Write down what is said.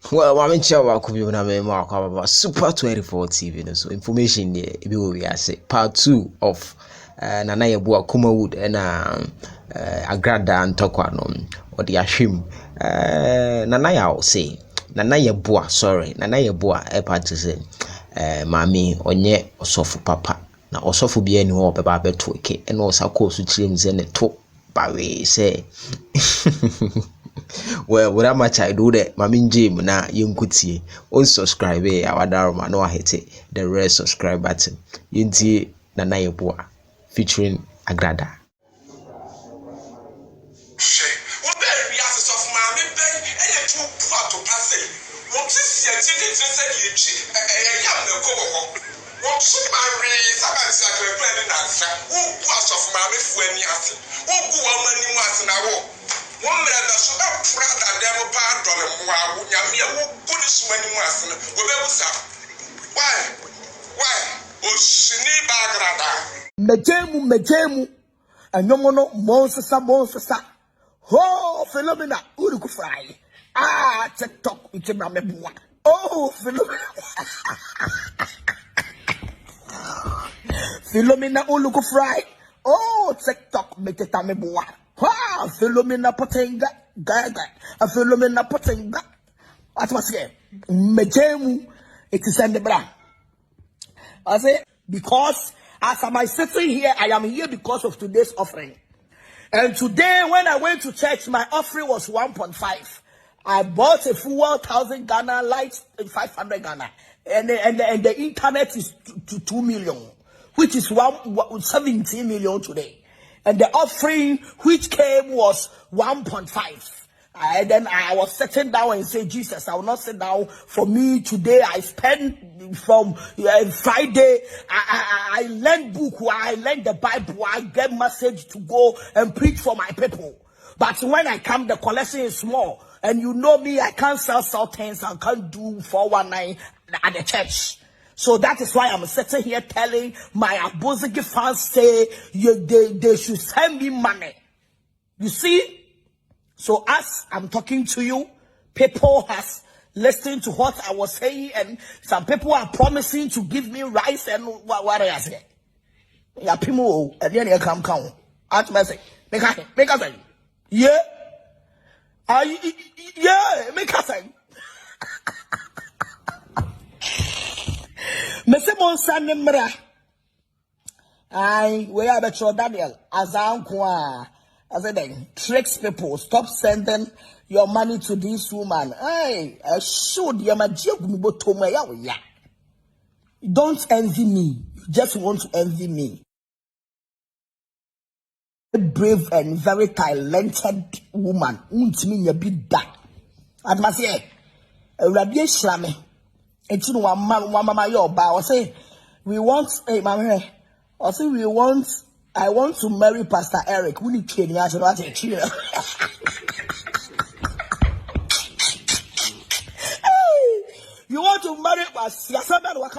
Well, I'm in Chawa could be when I'm about Super 24 TV. So information there, it will be say part 2 of Nana Yeboah Kumawood and Agradaa and Tokwanom or the Ashim. Nana will say Nana Yeboah, sorry, Nana Yeboah a part to say Mammy onye osofu papa na osofu bi eni ho beba beto eke ena osako so chirem ze ne to Bawee say well, what much I do that, Mammy Jim na yunkutie. Unsubscribe, awadaroma no hit the red subscribe button. Yinti Nana Yeboah featuring Agradaa. Mejemu, and no more monster. Oh, phenomena, Uluku fry. Ah, TikTok, it's a mameboa. Oh, Philomena Uluku fry. Oh, TikTok, make it a meboa. Ah, Philomena Potenga, Gaga, a Philomena Potenga. What was it? Mejemu, it is in the bra. I say, because as am I sitting here, I am here because of today's offering. And today, when I went to church, my offering was 1.5. I bought a full 1,000 Ghana, lights 500 Ghana. And the internet is to 2 million, which is 17 million today. And the offering which came was 1.5. And then I was sitting down and say, Jesus, I will not sit down. For me today, I spend from Friday, I learn book, I learn the Bible, I get message to go and preach for my people. But when I come, the collection is small. And you know me, I can't sell things, I can't do 419 at the church. So that is why I'm sitting here telling my Abozigi fans, say, they should send me money. You see? So as I'm talking to you, people has listened to what I was saying, and some people are promising to give me rice and what I say. Yeah, people, and then you come. Ask me say, make us say, yeah, yeah, make us say. Mese monsa nemra. Ay, we are better Daniel. Azankwa. I said, then, tricks people. Stop sending your money to this woman. Hey, I showed you my joke. Don't envy me. You just want to envy me. A brave and very talented woman. I must say, a radiation slamy. It's no one mama your bow. Say, we want a mamma. Or say, I want to marry Pastor Eric. We need training as a cheer. You want to marry Pastor Eric?